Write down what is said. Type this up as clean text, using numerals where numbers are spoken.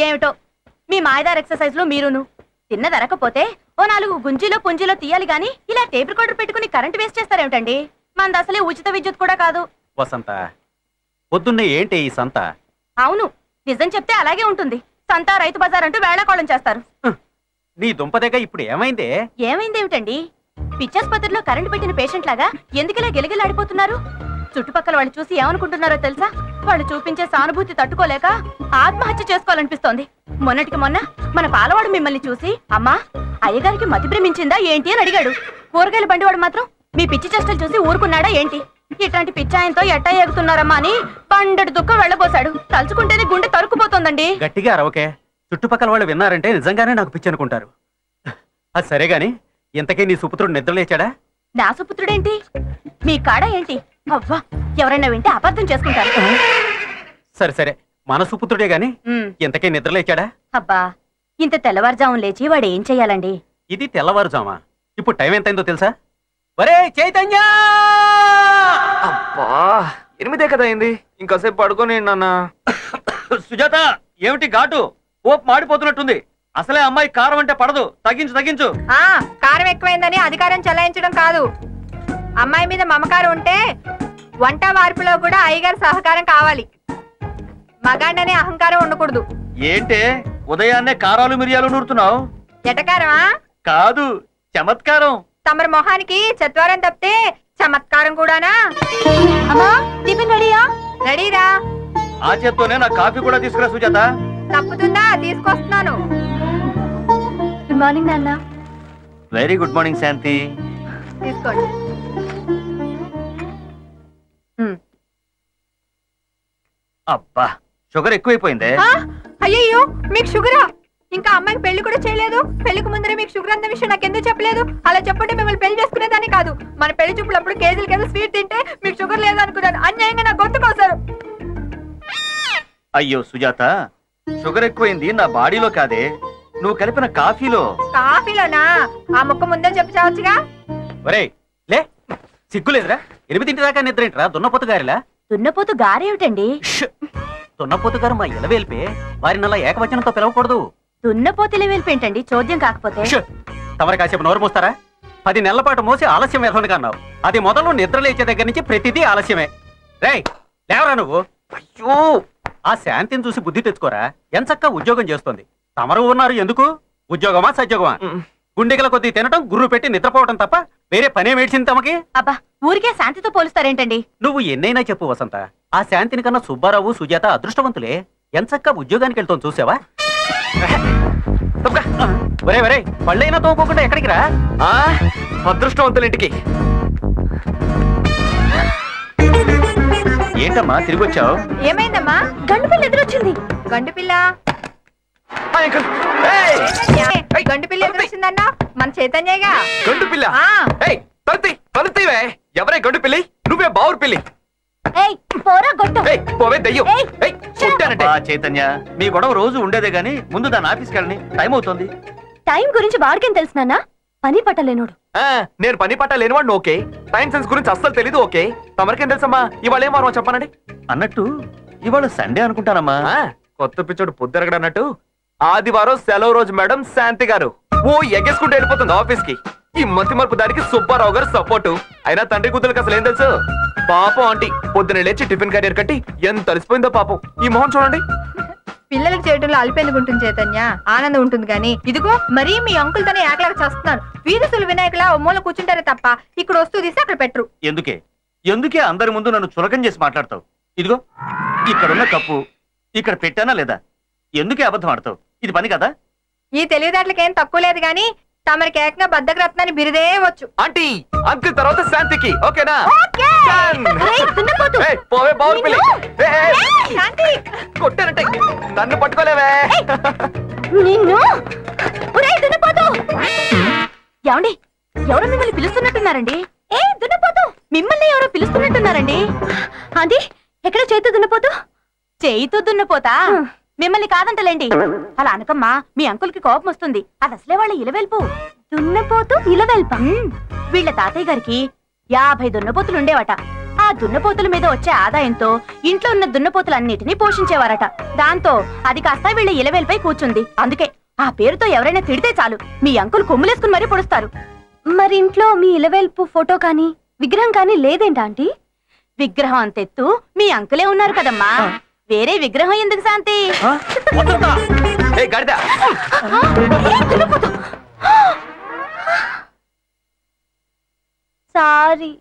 ఏమిటో మీ మాయదార్ ఎక్సర్సైజ్ లో మీరును తిన్నదరకపోతే ఓ 4 గుంజీలో పుంజీలో తీయాలి గాని ఇలా టేప్ రికార్డర్ పెట్టుకుని కరెంట్ వేస్ట్ చేస్తారేమిటండి? మనది అసలే ఉచిత విద్యుత్ కూడా కాదు. వసంత, పొద్దున్నే ఏంటి ఈ సంత? అవును, నిజం చెప్తే అలాగే ఉంటుంది. సంత, రైతు బజార్ అంటూ వేళాకోళం చేస్తారు. నీ దుంపదేగా ఇప్పుడు ఏమైందే? ఏమైందేమిటండి? పిచ్చాసుపత్రిలో కరెంటు పెట్టిన పేషెంట్ లాగా ఎందుకిలా గిలగిలాడిపోతున్నారు? చుట్టుపక్కల వాళ్ళు చూసి ఏమనుకుంటున్నారో తెలుసా? వాళ్ళు చూపించే సానుభూతి తట్టుకోలేక ఆత్మహత్య చేసుకోవాలనిపిస్తోంది. మొన్నటికి మొన్న మన పాలవాడు మిమ్మల్ని చూసి అమ్మా అయ్యగారికి మతి భ్రమించిందా ఏంటి అని అడిగాడు. కూరగాయల బండివాడు మాత్రం మీ పిచ్చి చేష్టలు చూసి ఊరుకున్నాడా ఏంటి? ఇట్లాంటి పిచ్చాయంతో ఎట్టా ఎగుతున్నారమ్మా అని పండడు దుఃఖం వెళ్ళబోసాడు. తలుచుకుంటేనే గుండె తరుక్కుపోతోందండి. గట్టిగా అరవకే, చుట్టుపక్కల వాళ్ళు విన్నారంటే నిజంగానే నాకు పిచ్చి అనుకుంటారు. అది సరే గాని, ఇంతకీ నీ సుపుత్రుడు నిద్రలేచాడా? నా సుపుత్రుడేంటి? మీ కాడ ఏంటి? అవ్వా, ఎవరైనా వింటే అబద్ధం చేసుకుంటారు. సరే సరే, మన సుపుత్రుడే గాని ఇంతకీ నిద్రలేచాడా? అబ్బా, ఇంత తెల్లవారుజాము లేచి వాడు ఏం చెయ్యాలండి? ఇది తెల్లవారుజామా? ఇప్పుడు టైం ఎంతైందో తెలుసా? ఒరే చైతన్య! అబ్బా, 8 కదా అయింది, ఇంకాసేపు పడుకొని నాన్న. సుజాత, ఏమిటి ఘాటు? ఓపు మాడిపోతున్నట్టుంది. అసలే అమ్మాయి కారం అంటే పడదు. తగ్గించు తగ్గించు. కారం ఎక్కువైందని అధికారం చెలాయించడం కాదు, అమ్మాయి మీద మమకారం ఉంటే వంట వార్పులో కూడా అయ్యగారి సహకారం కావాలి. మగాండనే అహంకారం ఉండకూడదు. ఏంటే ఉదయాన్నే కారాలు మిరియాలు నూరుతున్నావు? ఎటకారమా? కాదు, చమత్కారం. తమరి మొహానికి చత్వారం తప్పితే చమత్కారం కూడానా? అమ్మా, టిఫిన్ రెడీయా? రెడీరా. ఆ చేత్తోనే నా కాఫీ కూడా తీసుకురా సుజాత. తప్పుతుందా? తీసుకొస్తున్నాను. గుడ్ మార్నింగ్ నాన్న. వెరీ గుడ్ మార్నింగ్ శాంతి. తీసుకోండి. అబ్బా, షుగర్ ఎక్కువైపోయిందే. అయ్యయ్యో, మీకు షుగరా? ఇంకా అమ్మాయికి పెళ్లి కూడా చేయలేదు. పెళ్లికి ముందరే మీకు షుగర్ అన్న విషయం నాకు ఎందుకు చెప్పలేదు? అలా చెప్పుంటే మిమ్మల్ని పెళ్లి చేసుకునేదాన్ని కాదు. మన పెళ్లి చూపులప్పుడు కేజీలు స్వీట్ తింటే మీకు షుగర్ లేదు అనుకున్నాను. అన్యాయంగా నా గొంతు కోసారు. అయ్యో సుజాత, షుగర్ ఎక్కువైంది నా బాడీలో కాదే, నువ్వు కలిపిన కాఫీలో. కాఫీలోనా? ఆ ముక్క ముందే చెప్పి చావచ్చుగా. ఒరేయ్ లే, సిగ్గులేదురా? 8 దాకా నిద్రేంట్రా దున్నపోతు గారిలా? దున్నపోతు గారేమిటండి? దున్నపోతు గారు మా ఇలవేల్పే, వారిని అలా ఏకవచనంతో పిలవకూడదు. దున్నపోతులే వెళ్ళిపోయింటండి చోద్యం కాకపోతే. తమరి కాసేపు నోరు మూస్తారా? 10 నెలల పాటు మోసి ఆలస్యం వేధంగా అన్నావు. అది మొదలు నిద్ర లేచే దగ్గర నుంచి ప్రతిదీ ఆలస్యమే. రేయ్ లేవరా నువ్వు. అయ్యో, ఆ శాంతిని చూసి బుద్ధి తెచ్చుకోరా. ఎంచక్కా ఉద్యోగం చేస్తోంది. తమరు ఉన్నారు ఎందుకు? ఉద్యోగమా సద్యోగమా? గుండెగల కొద్దీ తినటం, గుర్రు పెట్టి నిద్రపోవటం తప్ప వేరే పనే మేడ్చింది తమకి? అబ్బా, ఊరికే శాంతితో పోలుస్తారేంటంటే? నువ్వు ఎన్నైనా చెప్పు వసంత, ఆ శాంతిని కన్నా సుబ్బారావు సుజాత అదృష్టవంతులే. ఎంచక్కా ఉద్యోగానికి వెళ్తాం చూసావా? ఒరే ఒరే, పళ్ళైనా తోకోకుండా ఎక్కడికి రా? అదృష్టవంతులింటికి. ఏంటమ్మా తిరిగి వచ్చావు? ఏమైందమ్మా? గండు పిల్ల ఎదురొచ్చింది. గండు పిల్ల? గండు పిల్ల ఎదురొచ్చిందన్నా? మన చైతన్యగా. గండు పిల్ల? తలుతీవే. ఎవరే గండు పిల్లి? నువ్వే బావురు పిల్లి. పోవే దయ్యం. చైతన్య, మీ గొడవ రోజు ఉండేదే గాని ముందు దాని ఆఫీస్కి వెళ్ళని. టైం అవుతుంది. టైం గురించి వాడికేం తెలుసు నాన్న? పని పట్టలేనోడు. నేను పని పట్ట లేనివాడిని ఓకే, టైం సెన్స్ గురించి అస్సలు తెలీదు ఓకే. తమరికేం తెలుసమ్మా? ఇవాళ ఏం వారం చెప్పనండి. అన్నట్టు ఇవాళ సండే అనుకుంటానమ్మా. కొత్త పిచ్చోడు పొద్దురగడన్నట్టు ఆదివారం సెలవు రోజు మేడం శాంతి గారు ఓ ఎగేసుకుంటూ వెళ్ళిపోతుంది ఆఫీస్ కి. ఈ మతి మరుపు దానికి సుబ్బారావు గారు సపోర్టు. అయినా తండ్రి కూతురికి అసలు ఏం తెలుసు? పాపం ఆంటీ పొద్దున లేచి టిఫిన్ క్యారియర్ కట్టి ఎంత అలసిపోయిందో పాపం. ఈ మొహం చూడండి. పిల్లలకి చేయడంలో అల్పెందుకు ఉంటుంది చైతన్య, ఆనందం ఉంటుంది. గానీ ఇదిగో మరీ మీ అంకుల్ తోనే ఏకలాగా చేస్తున్నాను. వీరసులు వినాయకులా ఓ మూల కూర్చుంటారే తప్ప ఇక్కడ వస్తూ తీసి అక్కడ పెట్టరు. ఎందుకే అందరి ముందు నన్ను చులకం చేసి మాట్లాడతావు? ఇదిగో ఇక్కడున్న కప్పు ఇక్కడ పెట్టానా లేదా? ఎందుకే అబద్ధం ఆడతావు? ఇది పని కదా? ఈ తెలివిదాట్లకేం తక్కువ లేదు గానీ తమరికి ఏకంగా బద్దకరత్నాన్ని బిరుదే వచ్చు. ఆంటీ అంకుల్ తర్వాత శాంతికి ఓకేనా? పోవే బావురు పిల్లి. కొట్టానంటే నన్ను పట్టుకోలేవే. ఏమండి, ఎవరో మిమ్మల్ని పిలుస్తున్నట్టున్నారండి. మిమ్మల్ని ఎవరో పిలుస్తున్నట్టున్నారండి. అది ఎక్కడ చేతు దున్నపోతూ? చేయితో దున్నపోతా? మిమ్మల్ని కాదంటలేండి. అలా అనకమ్మా, మీ అంకుల్ కి కోపం వస్తుంది. అది అసలే వాళ్ళ ఇలవెల్పు. దున్నపోతూ ఇలవెల్ప? వీళ్ళ తాతయ్య గారికి 50 దున్నపోతులు ఉండేవట. ఆ దున్నపోతుల మీద వచ్చే ఆదాయంతో ఇంట్లో ఉన్న దున్నపోతులన్నిటినీ పోషించేవారట. దాంతో అది కాస్త వీళ్ళ ఇలవేల్పై కూర్చుంది. అందుకే ఆ పేరుతో ఎవరైనా తిడితే చాలు మీ అంకుల్ కొమ్ములేసుకుని మరీ పొడుస్తారు. మరి ఇంట్లో మీ ఇలవేల్పు ఫోటో కానీ విగ్రహం కానీ లేదేంటా ఆంటీ? విగ్రహం అంతెత్తు మీ అంకులే ఉన్నారు కదమ్మా, వేరే విగ్రహం ఎందుకు శాంతి? ఏ గాడిద సారీ.